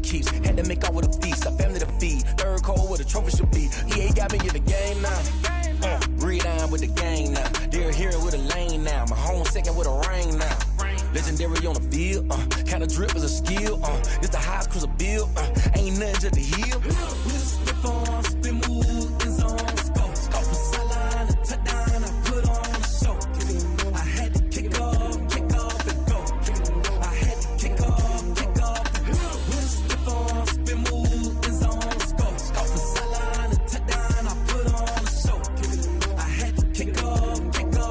keeps. Had to make out with a feast, a family to feed. Third cold where the trophy should be. EA got me in the game now. Read on with the gang now. Dear hero with a lane now. My home second with a ring now. Legendary on the field, kinda drip is a skill, this the highest cruiser bill, ain't nothing just to heal. Spit on, spin move, in zone, scope from sideline to touchdown, I put on a show. I had to kick off and go. I had to kick off and go. Spit on, spin move, in zone, scope from sideline to touchdown, I put on a show. I had to kick off and go.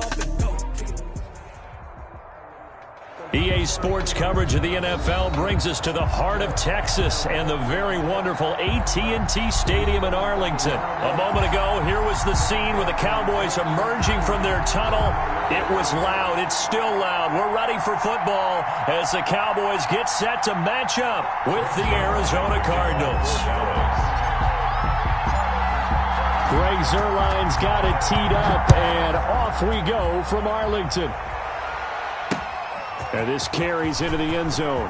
EA Sports coverage of the NFL brings us to the heart of Texas and the very wonderful AT&T Stadium in Arlington. A moment ago, here was the scene with the Cowboys emerging from their tunnel. It was loud. It's still loud. We're ready for football as the Cowboys get set to match up with the Arizona Cardinals. Greg Zuerlein's got it teed up, and off we go from Arlington. And this carries into the end zone.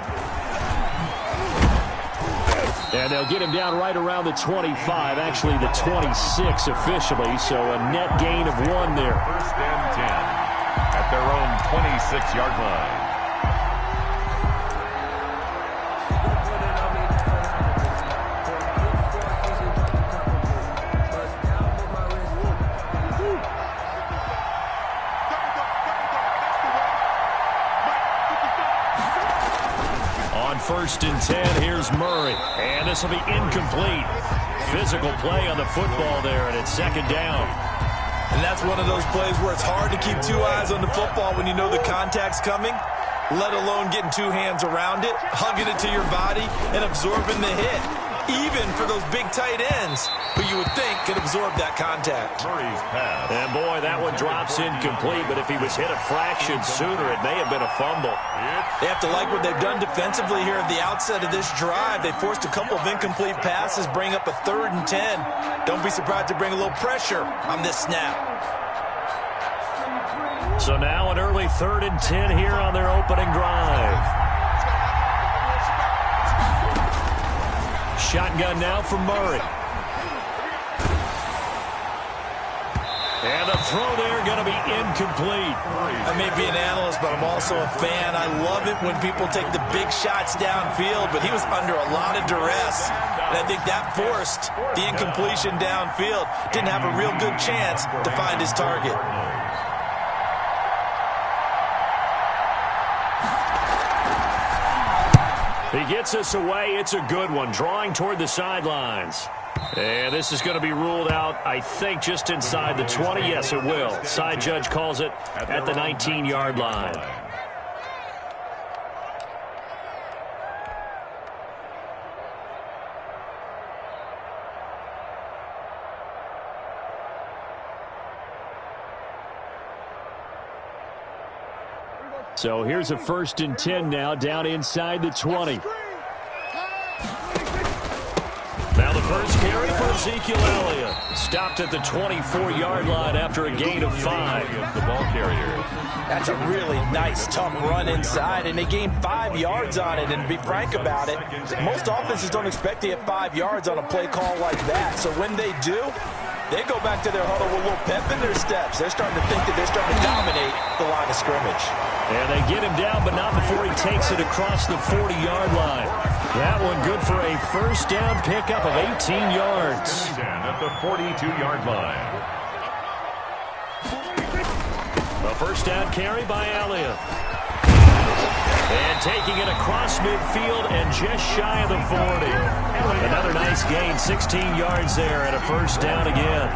And they'll get him down right around the 25, actually the 26 officially, so a net gain of 1 there. First and 10 at their own 26-yard line. First and 10, here's Murray. And this will be incomplete. Physical play on the football there, and it's second down. And that's one of those plays where it's hard to keep 2 eyes on the football when you know the contact's coming, let alone getting 2 hands around it, hugging it to your body, and absorbing the hit. Even for those big tight ends who you would think could absorb that contact. Murray's pass. And boy, that one drops incomplete, but if he was hit a fraction sooner, it may have been a fumble. They have to like what they've done defensively here at the outset of this drive. They forced a couple of incomplete passes, bring up a 3rd and 10. Don't be surprised to bring a little pressure on this snap. So now an early 3rd and 10 here on their opening drive. Shotgun now from Murray. And the throw there going to be incomplete. I may be an analyst, but I'm also a fan. I love it when people take the big shots downfield, but he was under a lot of duress. And I think that forced the incompletion downfield. Didn't have a real good chance to find his target. He gets us away. It's a good one. Drawing toward the sidelines. And this is going to be ruled out, I think, just inside the 20. Yes, it will. Side judge calls it at the 19-yard line. So here's a 1st and 10 now, down inside the 20. Now the first carry for Ezekiel Elliott. Stopped at the 24-yard line after a gain of 5. The ball carrier. That's a really nice, tough run inside, and they gained 5 yards on it. And to be frank about it, most offenses don't expect to get 5 yards on a play call like that. So when they do, they go back to their huddle with a little pep in their steps. They're starting to think that they're starting to dominate the line of scrimmage. And they get him down, but not before he takes it across the 40-yard line. That one good for a first down pickup of 18 yards. At the 42-yard line. A first down carry by Elliott. And taking it across midfield and just shy of the 40. Another nice gain, 16 yards there, and a first down again.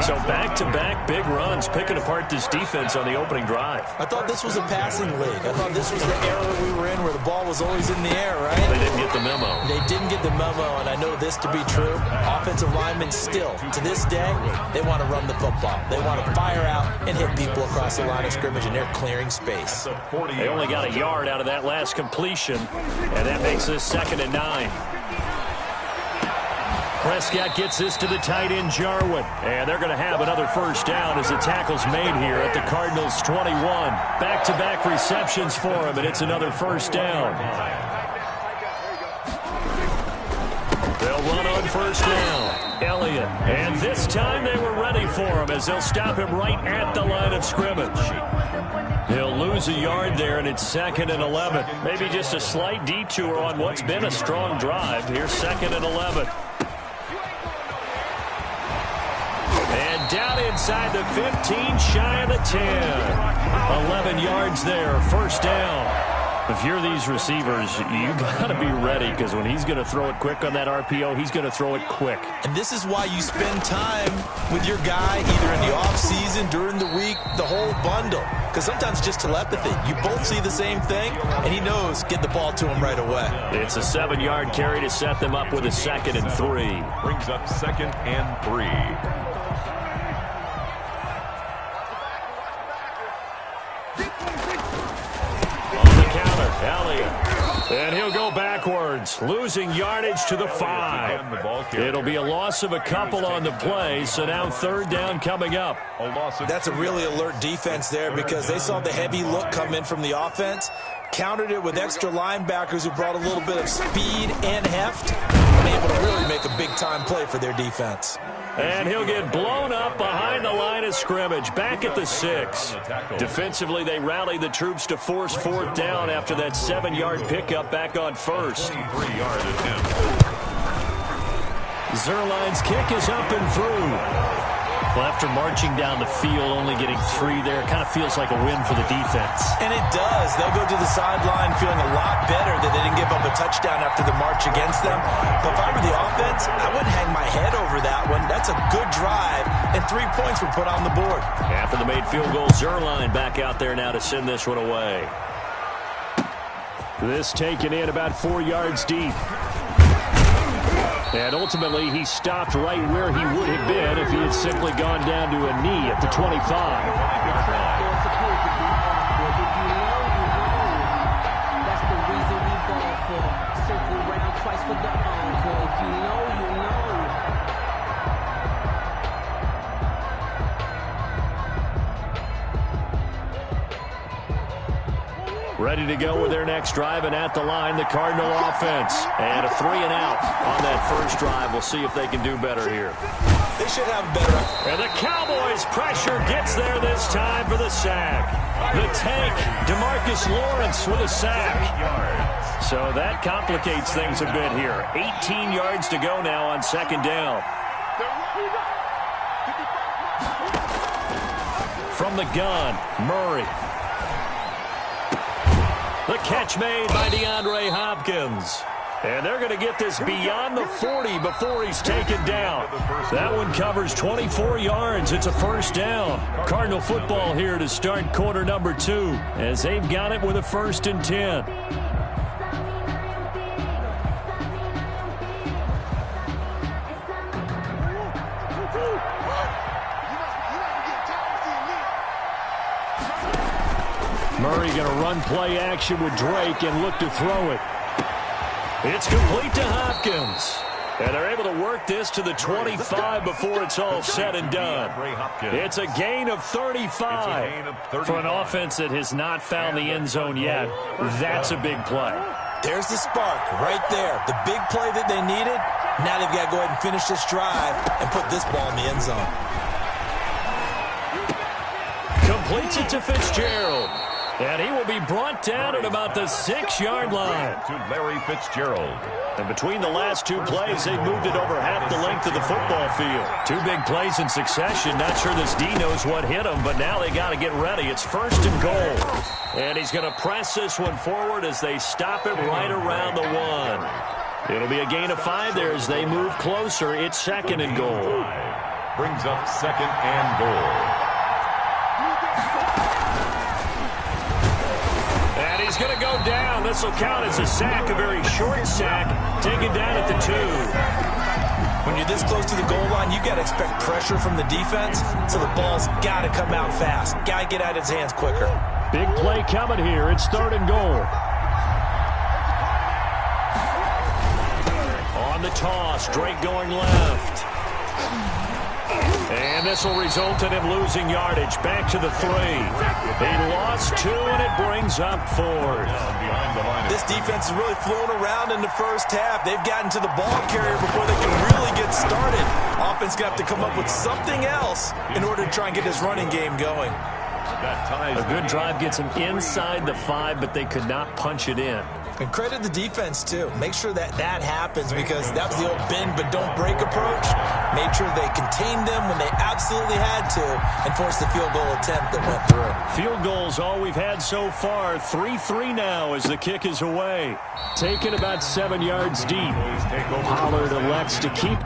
So back-to-back big runs, picking apart this defense on the opening drive. I thought this was a passing league. I thought this was the era we were in where the ball was always in the air, right? They didn't get the memo. They didn't get the memo, and I know this to be true. Offensive linemen still, to this day, they want to run the football. They want to fire out and hit people across the line of scrimmage, and they're clearing space. They only got a yard out of that last completion, and that makes this 2nd and 9. Prescott gets this to the tight end, Jarwin. And they're going to have another first down as the tackle's made here at the Cardinals' 21. Back-to-back receptions for him, and it's another first down. on first down. Elliott. And this time they were ready for him as they'll stop him right at the line of scrimmage. He'll lose a yard there, and it's 2nd and 11. Maybe just a slight detour on what's been a strong drive. Here's 2nd and 11. And down inside the 15, shy of the 10. 11 yards there, first down. If you're these receivers, you got to be ready, because when he's going to throw it quick on that RPO, he's going to throw it quick. And this is why you spend time with your guy either in the offseason, during the week, the whole bundle. Because sometimes it's just telepathy. You both see the same thing, and he knows get the ball to him right away. It's a 7-yard carry to set them up with a 2nd and 3. Brings up 2nd and 3. Elliott. And he'll go backwards, losing yardage to the 5. It'll be a loss of a couple on the play, so now 3rd down coming up. That's a really alert defense there, because they saw the heavy look come in from the offense, countered it with extra linebackers who brought a little bit of speed and heft, and able to really make a big-time play for their defense. And he'll get blown up behind the line of scrimmage, back at the 6. Defensively, they rallied the troops to force 4th down after that 7-yard pickup back on 1st. 3-yard attempt. Zerline's kick is up and through. Well, after marching down the field, only getting 3 there, it kind of feels like a win for the defense. And it does. They'll go to the sideline feeling a lot better that they didn't give up a touchdown after the march against them. But if I were the offense, I wouldn't hang my head over that one. That's a good drive, and 3 points were put on the board. After the made field goal, Zerline back out there now to send this one away. This taken in about 4 yards deep. And ultimately, he stopped right where he would have been if he had simply gone down to a knee at the 25. Ready to go with their next drive, and at the line, the Cardinal offense. And a 3-and-out on that first drive. We'll see if they can do better here. They should have better. And the Cowboys' pressure gets there this time for the sack. The tank, DeMarcus Lawrence with a sack. So that complicates things a bit here. 18 yards to go now on 2nd down. From the gun, Murray. The catch made by DeAndre Hopkins. And they're going to get this beyond the 40 before he's taken down. That one covers 24 yards. It's a first down. Cardinal football here to start quarter number 2 as they've got it with a 1st and 10. Murray going to run play action with Drake and look to throw it. It's complete to Hopkins. And they're able to work this to the 25 before it's all said and done. It's a gain of 35. For an offense that has not found the end zone yet, that's a big play. There's the spark right there. The big play that they needed. Now they've got to go ahead and finish this drive and put this ball in the end zone. Completes it to Fitzgerald. And he will be brought down at about the 6-yard line. To Larry Fitzgerald. And between the last 2 plays, they moved it over half the length of the football field. 2 big plays in succession. Not sure this D knows what hit him, but now they got to get ready. It's 1st and goal. And he's going to press this one forward as they stop it right around the 1. It'll be a gain of 5 there as they move closer. It's 2nd and goal. Brings up 2nd and goal. He's going to go down. This will count as a sack, a very short sack, taken down at the 2. When you're this close to the goal line, you got to expect pressure from the defense, so the ball's got to come out fast. Got to get out of his hands quicker. Big play coming here. It's 3rd and goal. On the toss, Drake going left. And this will result in him losing yardage. Back to the 3. He lost 2, and it brings up 4th. This defense is really flown around in the first half. They've gotten to the ball carrier before they can really get started. Offense going to have to come up with something else in order to try and get this running game going. A good drive gets them inside the 5, but they could not punch it in. And credit the defense, too. Make sure that happens because that was the old bend but don't break approach. Made sure they contained them when they absolutely had to and forced the field goal attempt that went through. Field goals all we've had so far. 3-3 now as the kick is away. Taken about 7 yards deep. Pollard elects to keep.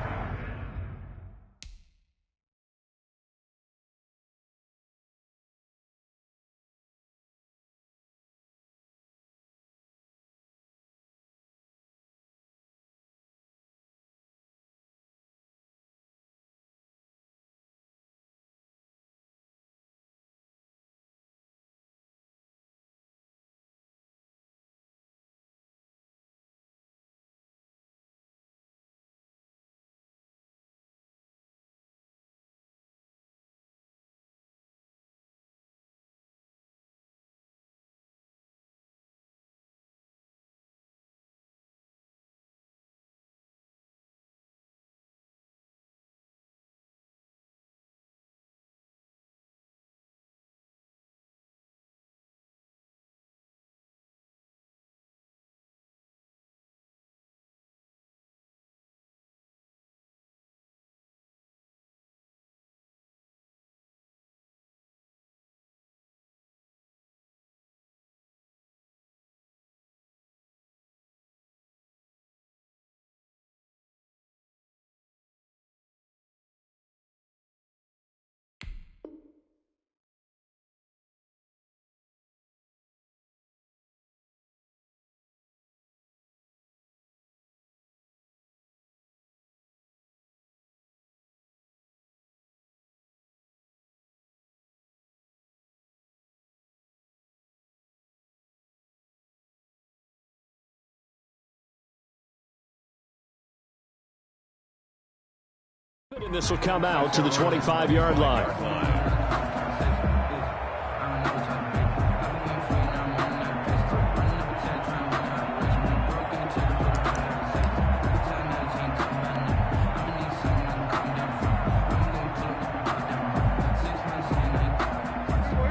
And this will come out to the 25-yard line.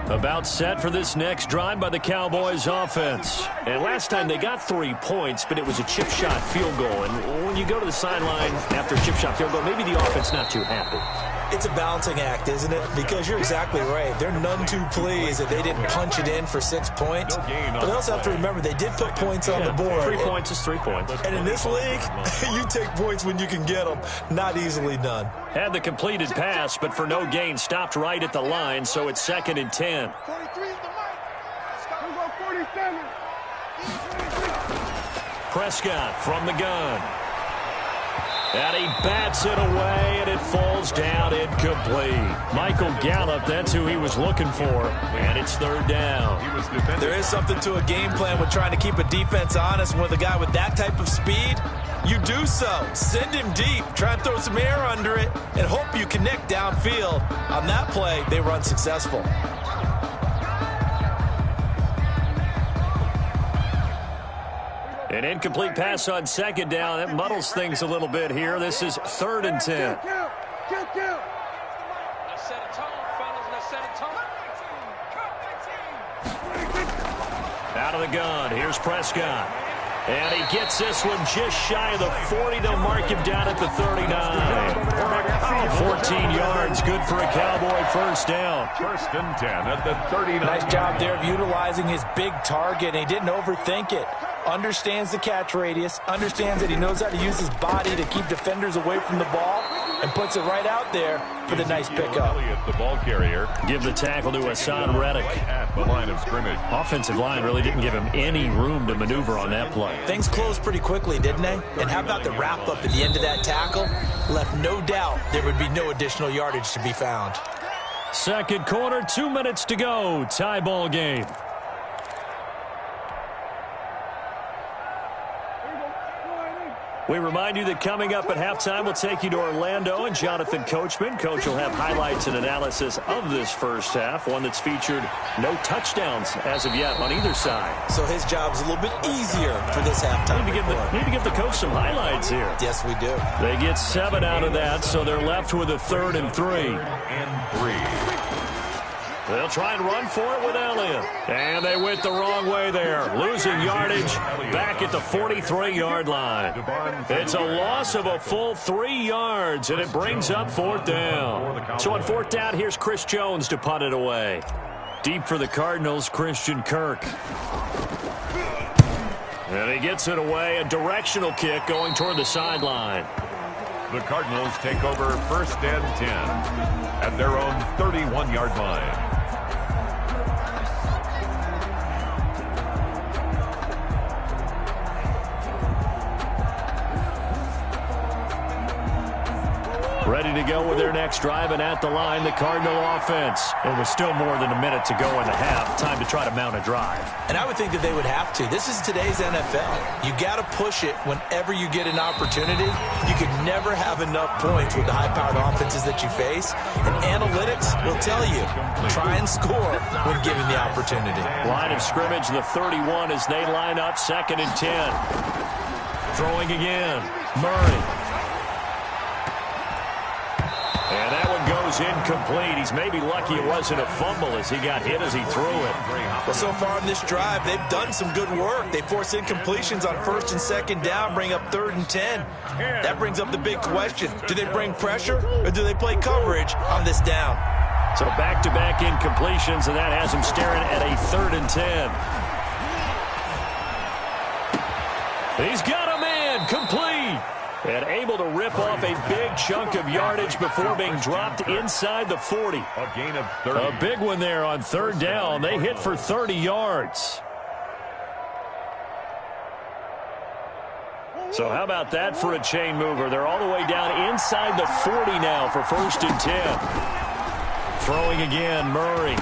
About set for this next drive by the Cowboys offense. And last time they got 3 points, but it was a chip shot field goal. And when you go to the sideline after a chip shot field goal, maybe the offense not too happy. It's a balancing act, isn't it? Because you're exactly right. They're none too pleased that they didn't punch it in for 6 points. But they also have to remember they did put points on the board. 3 points is 3 points. And in this league, you take points when you can get them. Not easily done. Had the completed pass, but for no gain, stopped right at the line, so it's 2nd and 10. 43 is the mic. Let's go 47. Prescott from the gun. And he bats it away, and it falls down incomplete. Michael Gallup, that's who he was looking for, and it's 3rd down. There is something to a game plan with trying to keep a defense honest. With a guy with that type of speed, you do so. Send him deep. Try and throw some air under it, and hope you connect downfield. On that play, they run successful. An incomplete pass on 2nd down. That muddles things a little bit here. This is 3rd and 10. Out of the gun. Here's Prescott. And he gets this one just shy of the 40. They'll mark him down at the 39. 14 yards. Good for a Cowboy first down. 1st and 10 at the 39. Nice job there of utilizing his big target. He didn't overthink it. Understands the catch radius. Understands that he knows how to use his body to keep defenders away from the ball. And puts it right out there for the nice pickup. The ball carrier. Give the tackle to Hassan Reddick. At the line of scrimmage. Offensive line really didn't give him any room to maneuver on that play. Things closed pretty quickly, didn't they? And how about the wrap-up at the end of that tackle? Left no doubt there would be no additional yardage to be found. 2nd quarter, 2 minutes to go. Tie ball game. We remind you that coming up at halftime, we'll take you to Orlando and Jonathan Coachman. Coach will have highlights and analysis of this first half, one that's featured no touchdowns as of yet on either side. So his job's a little bit easier for this halftime. Need to give the coach some highlights here. Yes, we do. They get 7 out of that, so they're left with a 3rd and 3. They'll try and run for it with Elliott. And they went the wrong way there. Losing yardage back at the 43-yard line. It's a loss of a full 3 yards, and it brings up 4th down. So on 4th down, here's Chris Jones to punt it away. Deep for the Cardinals, Christian Kirk. And he gets it away, a directional kick going toward the sideline. The Cardinals take over 1st and 10 at their own 31-yard line. Ready to go with their next drive, and at the line, the Cardinal offense. It was still more than a minute to go in the half. Time to try to mount a drive. And I would think that they would have to. This is today's NFL. You got to push it whenever you get an opportunity. You could never have enough points with the high-powered offenses that you face. And analytics will tell you, try and score when given the opportunity. Line of scrimmage, the 31 as they line up 2nd and 10. Throwing again. Murray. And that one goes incomplete. He's maybe lucky it wasn't a fumble as he got hit as he threw it. Well, so far in this drive, they've done some good work. They force incompletions on 1st and 2nd down, bring up 3rd and 10. That brings up the big question. Do they bring pressure or do they play coverage on this down? So back-to-back incompletions, and that has him staring at a 3rd and 10. He's got a man complete. And able to rip off a big chunk of yardage before being dropped inside the 40. A gain of 30. A big one there on 3rd down. They hit for 30 yards. So how about that for a chain mover? They're all the way down inside the 40 now for 1st and 10. Throwing again, Murray.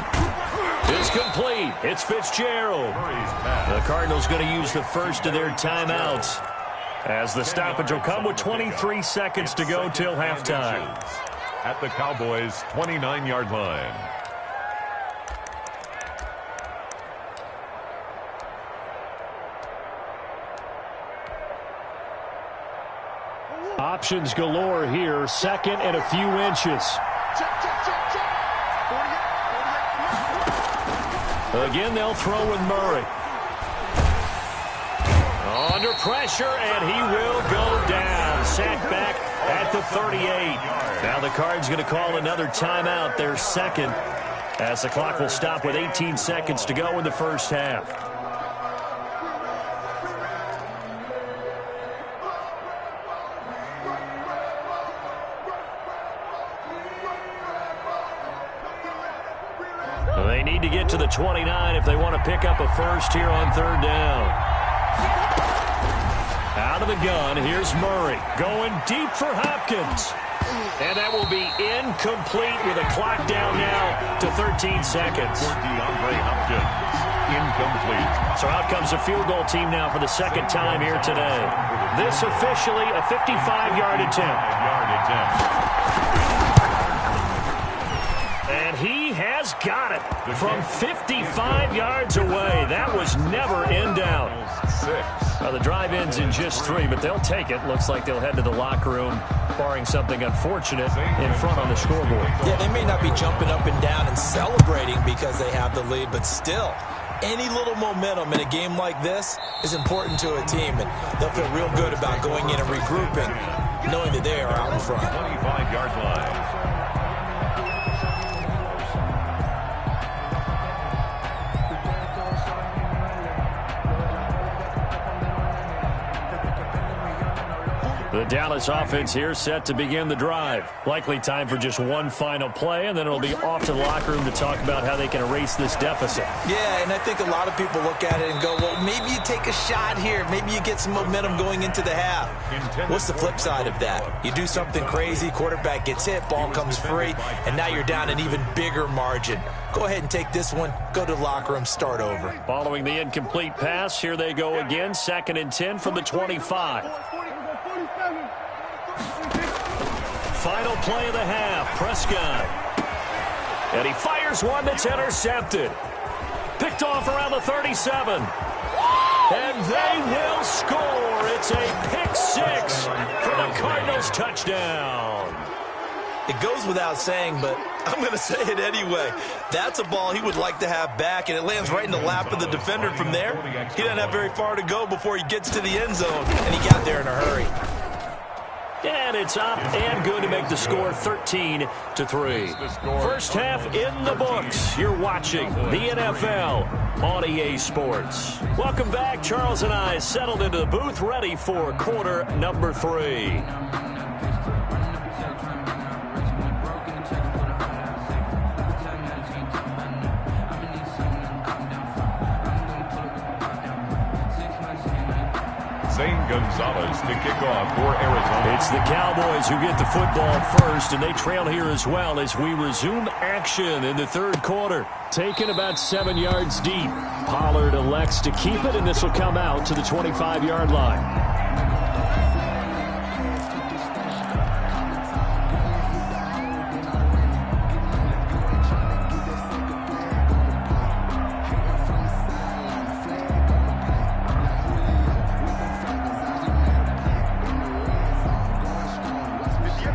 It's complete. It's Fitzgerald. The Cardinals going to use the first of their timeouts, as the stoppage will come with 23 seconds to go till halftime. At the Cowboys' 29-yard line. Options galore here. 2nd and a few inches. Again, they'll throw with Murray. Under pressure, and he will go down. Sacked back at the 38. Now the Cards going to call another timeout, their 2nd, as the clock will stop with 18 seconds to go in the first half. They need to get to the 29 if they want to pick up a first here on 3rd down. Out of the gun, here's Murray going deep for Hopkins. And that will be incomplete with a clock down now to 13 seconds. DeAndre Hopkins, incomplete. So out comes the field goal team now for the 2nd time here today. This officially a 55-yard attempt. And he has got it from 55 yards away. That was never in doubt. 6. Well, the drive ends in just 3, but they'll take it. Looks like they'll head to the locker room, barring something unfortunate, in front on the scoreboard. Yeah, they may not be jumping up and down and celebrating because they have the lead, but still, any little momentum in a game like this is important to a team, and they'll feel real good about going in and regrouping, knowing that they are out in front. 25-yard line. The Dallas offense here set to begin the drive. Likely time for just one final play, and then it'll be off to the locker room to talk about how they can erase this deficit. Yeah, and I think a lot of people look at it and go, well, maybe you take a shot here. Maybe you get some momentum going into the half. What's the flip side of that? You do something crazy, quarterback gets hit, ball comes free, and now you're down an even bigger margin. Go ahead and take this one, go to the locker room, start over. Following the incomplete pass, here they go again, 2nd and 10 from the 25. Final play of the half. Prescott. And he fires one that's intercepted. Picked off around the 37. And they will score. It's a pick six for the Cardinals touchdown. It goes without saying, but I'm going to say it anyway. That's a ball he would like to have back, and it lands right in the lap of the defender from there. He doesn't have very far to go before he gets to the end zone, and he got there in a hurry. And it's up and good to make the score 13-3. First half in the books. You're watching the NFL on EA Sports. Welcome back. Charles and I settled into the booth, ready for quarter number 3. Gonzalez to kick off for Arizona. It's the Cowboys who get the football first, and they trail here as well as we resume action in the third quarter. Taken about 7 yards deep. Pollard elects to keep it, and this will come out to the 25-yard line.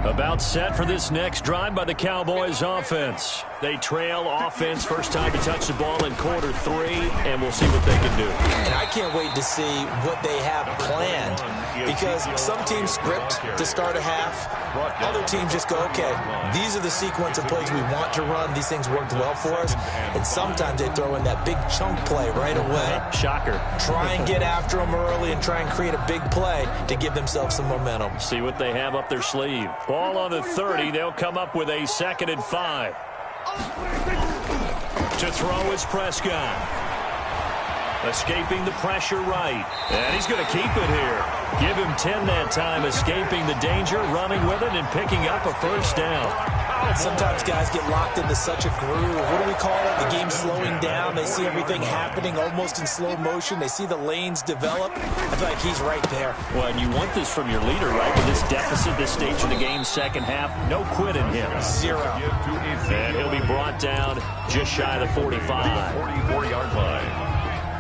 About set for this next drive by the Cowboys offense. They trail offense, first time to touch the ball in quarter 3, and we'll see what they can do. And I can't wait to see what they have planned, because some teams script to start a half. Other teams just go, okay, these are the sequence of plays we want to run. These things worked well for us. And sometimes they throw in that big chunk play right away. Shocker. Try and get after them early and try and create a big play to give themselves some momentum. See what they have up their sleeve. Ball on the 30. They'll come up with a 2nd and 5. To throw is Prescott. Escaping the pressure right. And he's going to keep it here. Give him 10 that time, escaping the danger, running with it, and picking up a first down. Sometimes guys get locked into such a groove. What do we call it? The game's slowing down. They see everything happening almost in slow motion. They see the lanes develop. I feel like he's right there. Well, and you want this from your leader, right? With this deficit, this stage of the game, second half, no quit in him. 0. And he'll be brought down just shy of the 45. 44-yard line.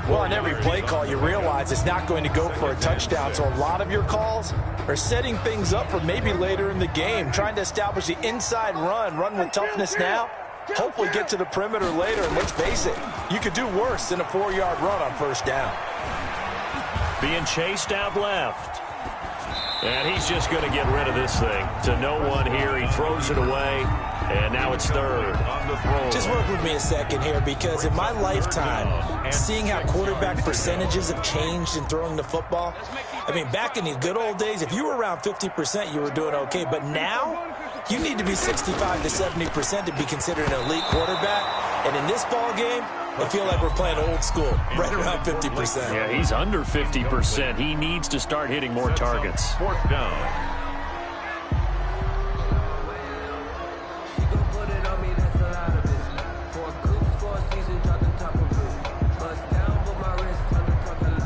Well, on every play call, you realize it's not going to go for a touchdown. So a lot of your calls are setting things up for maybe later in the game, trying to establish the inside run with toughness now, hopefully get to the perimeter later. And let's face it, you could do worse than a 4-yard run on first down. Being chased out left. And he's just going to get rid of this thing. To no one here. He throws it away. And now it's 3rd. Just work with me a second here, because in my lifetime, seeing how quarterback percentages have changed in throwing the football, I mean, back in the good old days, if you were around 50%, you were doing okay. But now, you need to be 65 to 70% to be considered an elite quarterback. And in this ball game, I feel like we're playing old school, right around 50%. Yeah, he's under 50%. He needs to start hitting more targets. 4th down.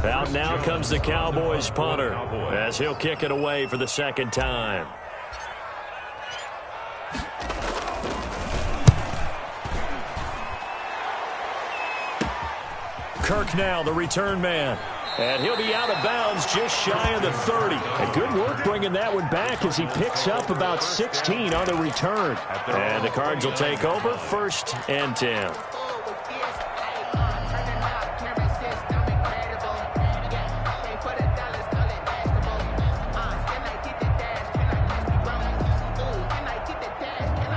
Out now comes the Cowboys punter as he'll kick it away for the 2nd time. Kirk now, the return man. And he'll be out of bounds just shy of the 30. And good work bringing that one back as he picks up about 16 on the return. And the Cards will take over, 1st and 10.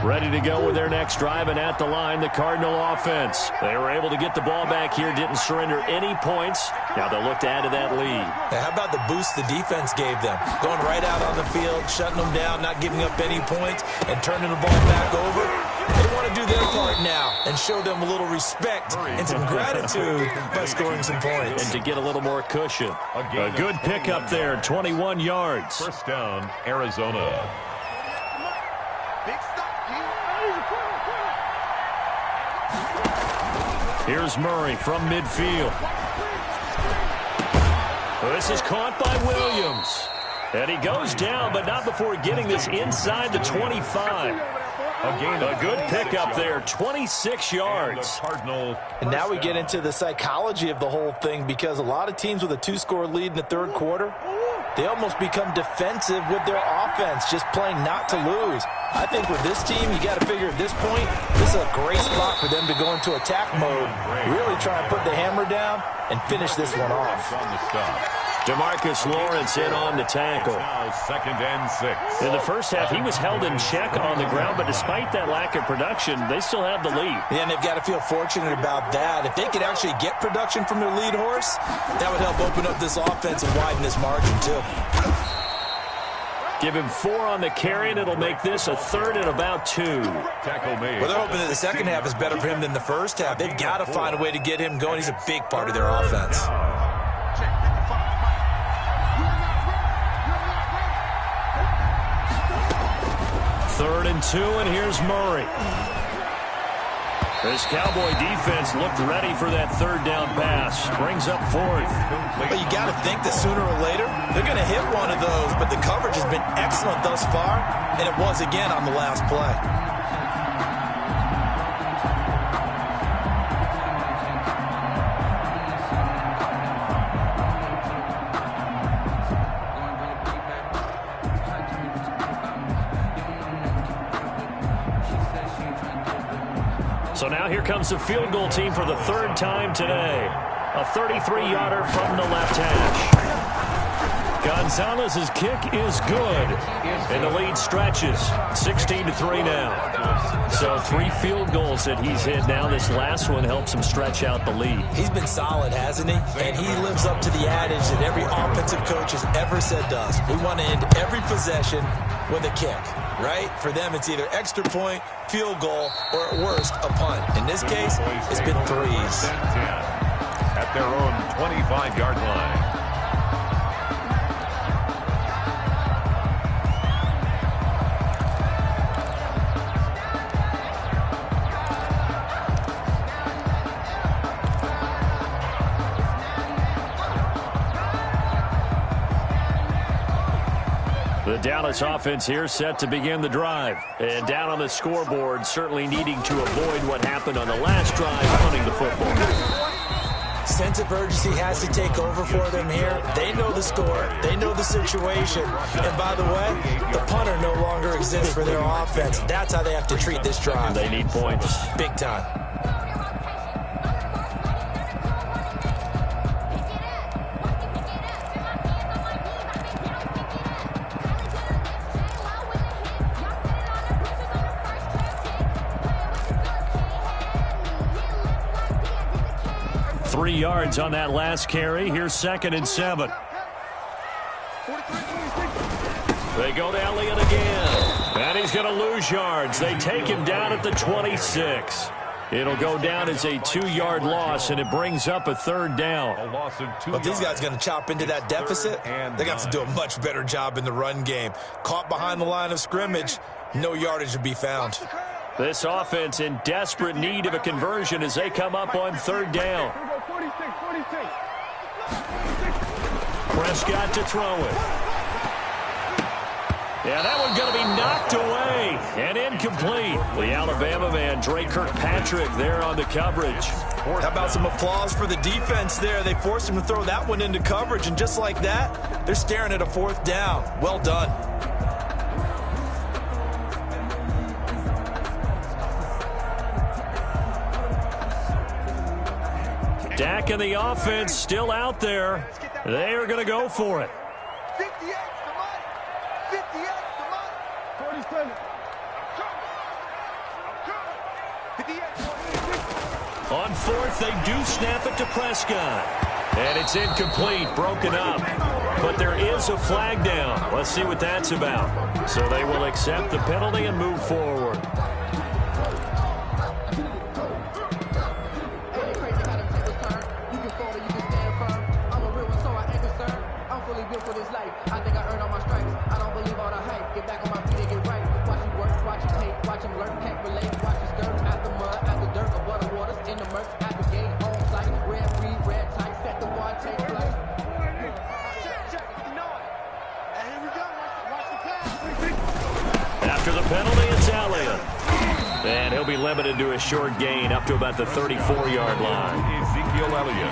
Ready to go with their next drive, and at the line, the Cardinal offense. They were able to get the ball back here, didn't surrender any points. Now they'll look to add to that lead. How about the boost the defense gave them? Going right out on the field, shutting them down, not giving up any points, and turning the ball back over. They want to do their part now and show them a little respect and some gratitude by scoring some points. And to get a little more cushion. A good pickup there, 21 yards. 1st down, Arizona. Here's Murray from midfield. This is caught by Williams. And he goes down, but not before getting this inside the 25. A good pickup there, 26 yards. And now we get into the psychology of the whole thing, because a lot of teams with a 2-score lead in the third quarter, they almost become defensive with their offense, just playing not to lose. I think with this team, you got to figure at this point, this is a great spot for them to go into attack mode, really try and put the hammer down and finish this one off. DeMarcus Lawrence in on the tackle. Now 2nd and 6. In the first half, he was held in check on the ground, but despite that lack of production, they still have the lead. Yeah, and they've got to feel fortunate about that. If they could actually get production from their lead horse, that would help open up this offense and widen this margin too. Give him 4 on the carry, and it'll make this a 3rd and about 2. Tackle made. Well, they're hoping that the second half is better for him than the first half. They've got to find a way to get him going. He's a big part of their offense. Third and 2, and here's Murray. This Cowboy defense looked ready for that third down pass. Brings up 4th. But you got to think that sooner or later, they're going to hit one of those. But the coverage has been excellent thus far, and it was again on the last play. So now here comes the field goal team for the 3rd time today. A 33-yarder from the left hash. Gonzalez's kick is good, and the lead stretches 16-3 now. So 3 field goals that he's hit now. This last one helps him stretch out the lead. He's been solid, hasn't he? And he lives up to the adage that every offensive coach has ever said to us. We want to end every possession with a kick, right? For them, it's either extra point, field goal, or at worst, a punt. In this case, it's been 3s. At their own 25-yard line. The Dallas offense here set to begin the drive. And down on the scoreboard, certainly needing to avoid what happened on the last drive, punting the football. Sense of urgency has to take over for them here. They know the score. They know the situation. And by the way, the punter no longer exists for their offense. That's how they have to treat this drive. They need points. Big time. Yards on that last carry. Here's 2nd and 7. They go to Elliott again. And he's going to lose yards. They take him down at the 26. It'll go down as a 2-yard loss, and it brings up a 3rd down. But these guys are going to chop into that deficit. They got to do a much better job in the run game. Caught behind the line of scrimmage, no yardage to be found. This offense in desperate need of a conversion as they come up on 3rd down. Prescott to throw it. Yeah, that one's going to be knocked away and incomplete. The Alabama man, Dre Kirkpatrick, there on the coverage. How about some applause for the defense there? They forced him to throw that one into coverage, and just like that, they're staring at a 4th down. Well done. Dak and the offense still out there. They are going to go for it. 58, come on. 58, come on. 47. 58. On 4th, they do snap it to Prescott. And it's incomplete, broken up. But there is a flag down. Let's see what that's about. So they will accept the penalty and move forward. After the penalty, it's Elliott. And he'll be limited to a short gain up to about the 34-yard line. Ezekiel Elliott.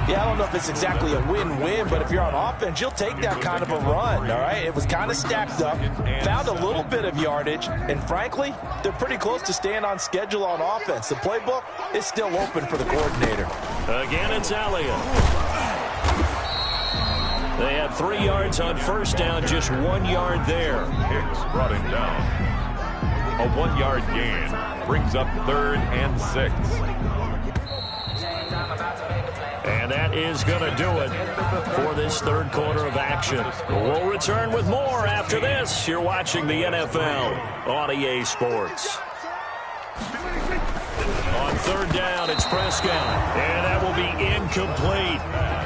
Yeah, I don't know if it's exactly a win-win, but if you're on offense, you'll take that kind of a run, all right? It was kind of stacked up, found a little bit of yardage, and frankly, they're pretty close to staying on schedule on offense. The playbook is still open for the coordinator. Again, it's Elliott. They had 3 yards on first down, just 1 yard there. Hicks brought him down. A 1-yard gain brings up 3rd and 6. And that is going to do it for this third quarter of action. We'll return with more after this. You're watching the NFL on EA Sports. On third down, it's Prescott, and that will be incomplete.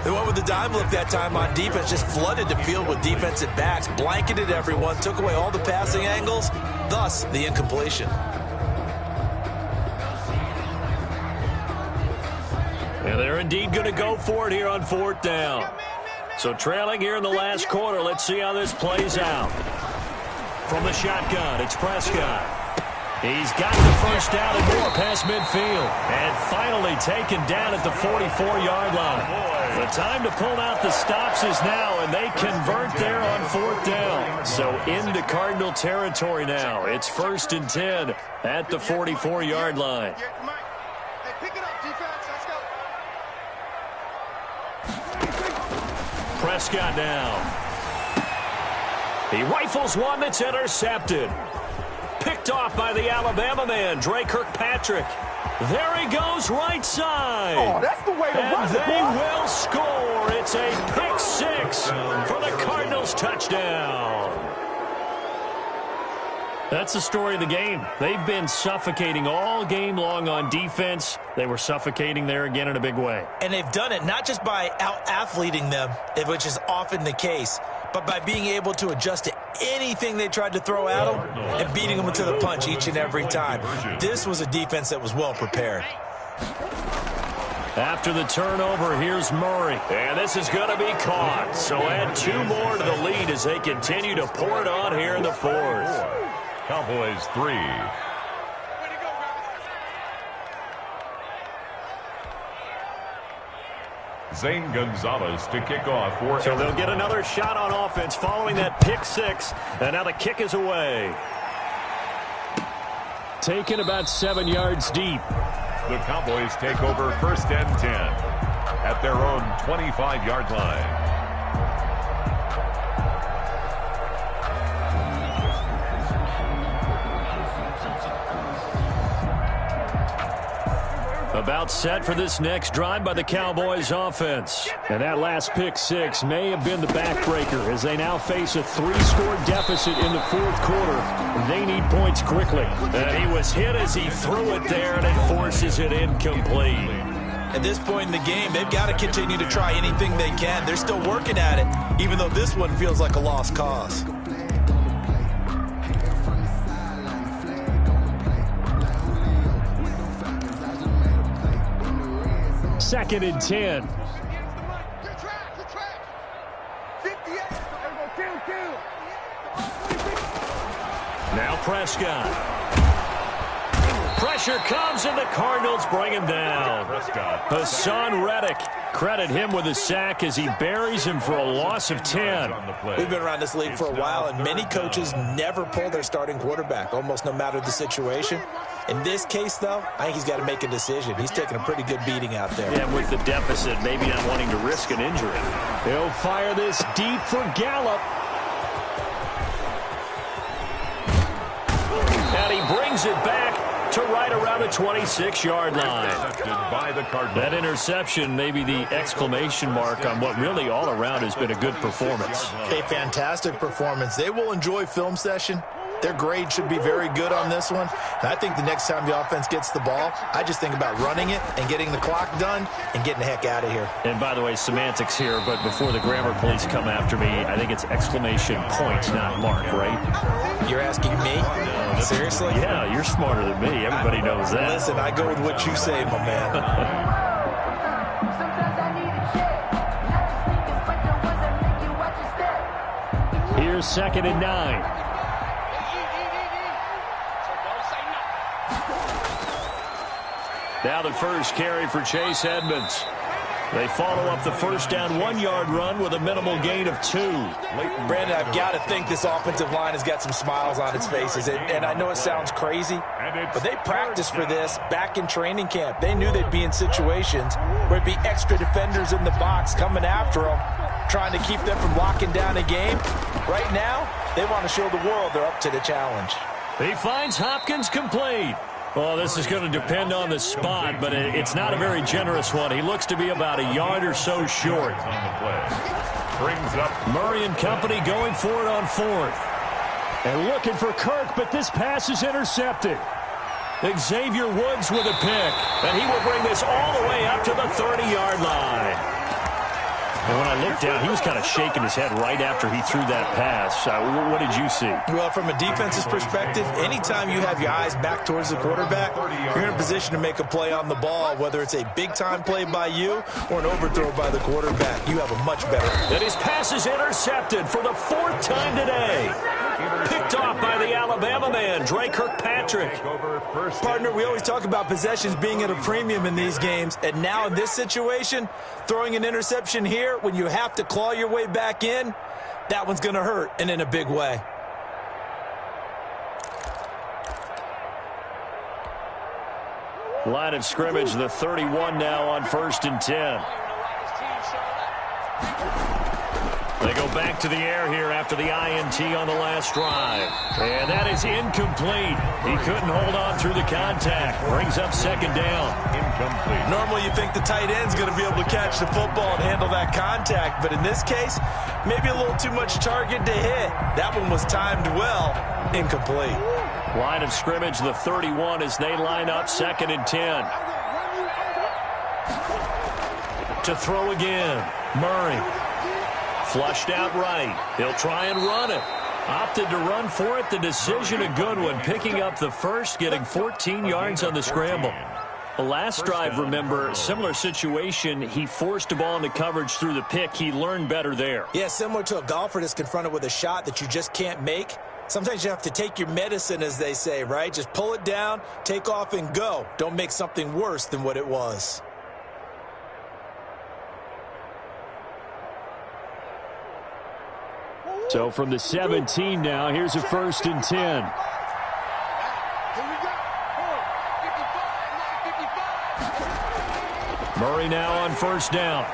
They went with the dime look that time on defense, just flooded the field with defensive backs, blanketed everyone, took away all the passing angles, thus the incompletion. And they're indeed going to go for it here on fourth down. So trailing here in the last quarter, let's see how this plays out. From the shotgun, it's Prescott. He's got the first down and more past midfield. And finally taken down at the 44-yard line. The time to pull out the stops is now, and they convert there on fourth down. So into Cardinal territory now. It's 1st and 10 at the 44-yard line. Prescott down. He rifles one that's intercepted. Picked off by the Alabama man, Dre Kirkpatrick. There he goes, right side. Oh, that's the way to run And it, they boy. will score. It's a pick 6 for the Cardinals touchdown. That's the story of the game. They've been suffocating all game long on defense. They were suffocating there again in a big way. And they've done it not just by out-athleting them, which is often the case, but by being able to adjust to anything they tried to throw at them and beating them to the punch each and every time. This was a defense that was well prepared. After the turnover, here's Murray. And this is going to be caught. So add 2 more to the lead as they continue to pour it on here in the fourth. Cowboys 3. Zane Gonzalez to kick off for So they'll get another shot on offense following that pick 6. And now the kick is away. Taken about 7 yards deep. The Cowboys take over 1st and 10 at their own 25-yard line. About set for this next drive by the Cowboys offense. And that last pick 6 may have been the backbreaker as they now face a 3-score deficit in the fourth quarter. They need points quickly. And he was hit as he threw it there, and it forces it incomplete. At this point in the game, they've got to continue to try anything they can. They're still working at it, even though this one feels like a lost cause. Second and 10. Now Prescott. Pressure comes, and the Cardinals bring him down. Hassan Reddick, credit him with a sack as he buries him for a loss of 10. We've been around this league for a while, and many coaches never pull their starting quarterback, almost no matter the situation. In this case, though, I think he's got to make a decision. He's taking a pretty good beating out there. Yeah, with the deficit, maybe not wanting to risk an injury. He'll fire this deep for Gallup. And he brings it back to right around the 26-yard line. That interception may be the exclamation mark on what really all around has been a good performance. A fantastic performance. They will enjoy film session. Their grade should be very good on this one. And I think the next time the offense gets the ball, I just think about running it and getting the clock done and getting the heck out of here. And by the way, semantics here, but before the grammar police come after me, I think it's exclamation point, not mark, right? You're asking me? Seriously? Yeah, you're smarter than me. Everybody knows that. Listen, I go with what you say, my man. Here's 2nd and 9. Now the first carry for Chase Edmonds. They follow up the first down 1-yard run with a minimal gain of 2. Brandon, I've got to think this offensive line has got some smiles on its faces. And I know it sounds crazy, but they practiced for this back in training camp. They knew they'd be in situations where it'd be extra defenders in the box coming after them, trying to keep them from locking down a game. Right now, they want to show the world they're up to the challenge. He finds Hopkins complete. Well, this is going to depend on the spot, but it's not a very generous one. He looks to be about a yard or so short. Brings up Murray and company going for it on 4th. And looking for Kirk, but this pass is intercepted. Xavier Woods with a pick, and he will bring this all the way up to the 30-yard line. And when I looked down, he was kind of shaking his head right after he threw that pass. What did you see? Well, from a defense's perspective, anytime you have your eyes back towards the quarterback, you're in a position to make a play on the ball, whether it's a big-time play by you or an overthrow by the quarterback. You have a much better. And his pass is intercepted for the 4th time today. Picked off by the Alabama man, Dre Kirkpatrick. Partner, we always talk about possessions being at a premium in these games, and now in this situation, throwing an interception here when you have to claw your way back in, that one's going to hurt, and in a big way. Line of scrimmage, the 31 now on 1st and 10. They go back to the air here after the INT on the last drive. And that is incomplete. He couldn't hold on through the contact. Brings up 2nd down. incomplete. Normally you think the tight end's going to be able to catch the football and handle that contact. But in this case, maybe a little too much target to hit. That one was timed well. Incomplete. Line of scrimmage, the 31 as they line up 2nd and 10. To throw again. Murray. Flushed out right. He'll try and run it. Opted to run for it. The decision a good one. Picking up the first, getting 14 yards on the scramble. The last drive, remember, similar situation. He forced a ball into coverage through the pick. He learned better there. Yeah, similar to a golfer that's confronted with a shot that you just can't make. Sometimes you have to take your medicine, as they say, right? Just pull it down, take off, and go. Don't make something worse than what it was. So from the 17 now, here's a 1st and 10. Murray now on 1st down.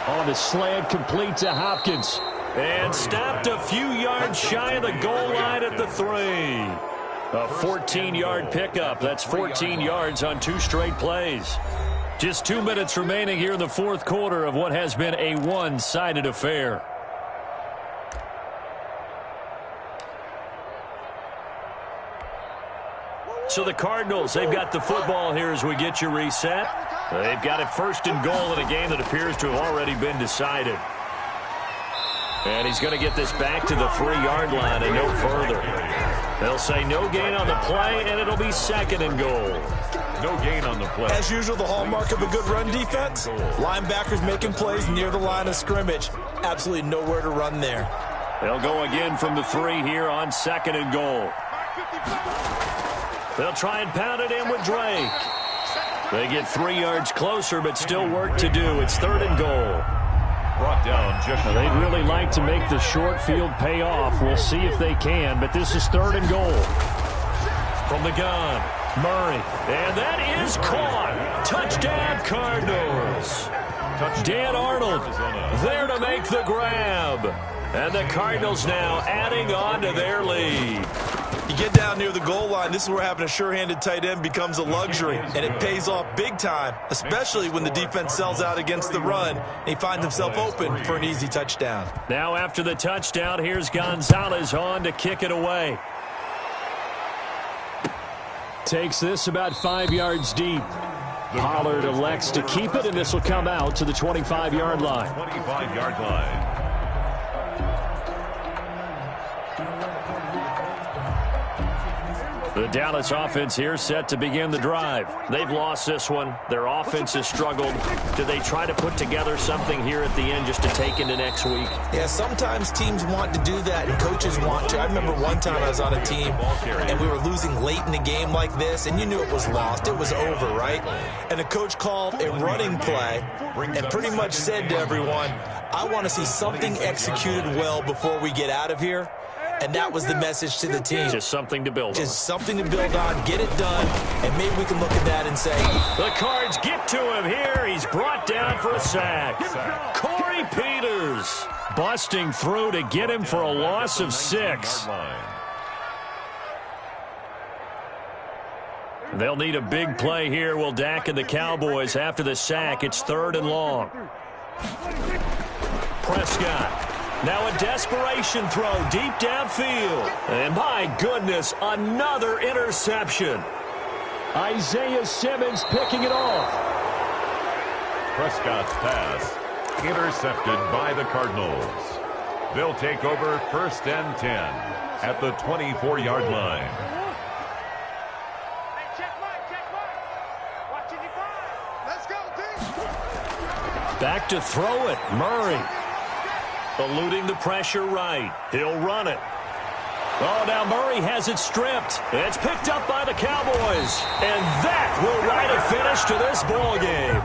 On the slant, complete to Hopkins. And stopped a few yards shy of the goal line at the 3. A 14-yard pickup. That's 14 yards on 2 straight plays. Just 2 minutes remaining here in the 4th quarter of what has been a one-sided affair. So the Cardinals, they've got the football here as we get you reset. They've got it 1st and goal in a game that appears to have already been decided. And he's going to get this back to the 3-yard line and no further. They'll say no gain on the play, and it'll be 2nd and goal. No gain on the play. As usual, the hallmark of a good run defense, linebackers making plays near the line of scrimmage. Absolutely nowhere to run there. They'll go again from the 3 here on 2nd and goal. They'll try and pound it in with Drake. They get 3 yards closer, but still work to do. It's 3rd and goal. Brought down just now, they'd really like to make the short field pay off. We'll see if they can, but this is 3rd and goal. From the gun, Murray. And that is caught. Touchdown, Cardinals. Dan Arnold there to make the grab. And the Cardinals now adding on to their lead. You get down near the goal line, this is where having a sure-handed tight end becomes a luxury, and it pays off big time, especially when the defense sells out against the run, and he finds himself open for an easy touchdown. Now after the touchdown, here's Gonzalez on to kick it away. Takes this about 5 yards deep. Pollard elects to keep it, and this will come out to the 25-yard line. 25-yard line. The Dallas offense here set to begin the drive. They've lost this one. Their offense has struggled. Do they try to put together something here at the end just to take into next week? Yeah, sometimes teams want to do that and coaches want to. I remember one time I was on a team and we were losing late in the game like this, and you knew it was lost. It was over, right? And the coach called a running play and pretty much said to everyone, I want to see something executed well before we get out of here. And that was the message to the team. Just something to build on. Just something to build on, get it done, and maybe we can look at that and say, the Cards get to him here. He's brought down for a sack. Corey Peters busting through to get him for a loss of 6. They'll need a big play here, will Dak and the Cowboys after the sack. It's 3rd and long. Prescott. Now a desperation throw deep downfield. And my goodness, another interception. Isaiah Simmons picking it off. Prescott's pass intercepted by the Cardinals. They'll take over 1st and 10 at the 24-yard line. Back to throw it, Murray. Eluding the pressure right. He'll run it. Oh, now Murray has it stripped. It's picked up by the Cowboys. And that will write a finish to this ball game.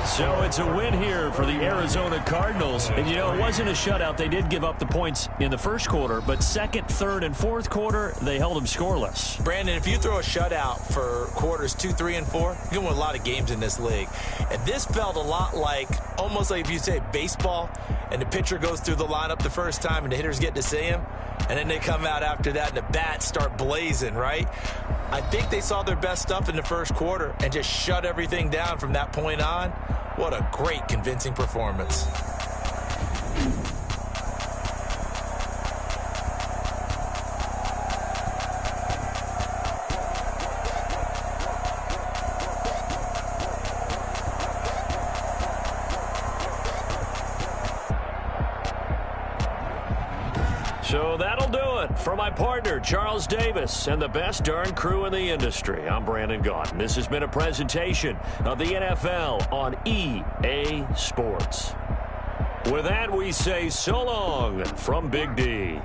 So it's a win here for the Arizona Cardinals. And, you know, it wasn't a shutout. They did give up the points in the first quarter. But second, third, and fourth quarter, they held them scoreless. Brandon, if you throw a shutout for quarters 2, 3, and 4, you're going to win a lot of games in this league. And this felt a lot like, almost like if you say baseball, and the pitcher goes through the lineup the first time and the hitters get to see him, and then they come out after that and the bats start blazing, right? I think they saw their best stuff in the first quarter and just shut everything down from that point on. What a great, convincing performance. So that'll do it for my partner, Charles Davis, and the best darn crew in the industry. I'm Brandon Gaudin. This has been a presentation of the NFL on EA Sports. With that, we say so long from Big D.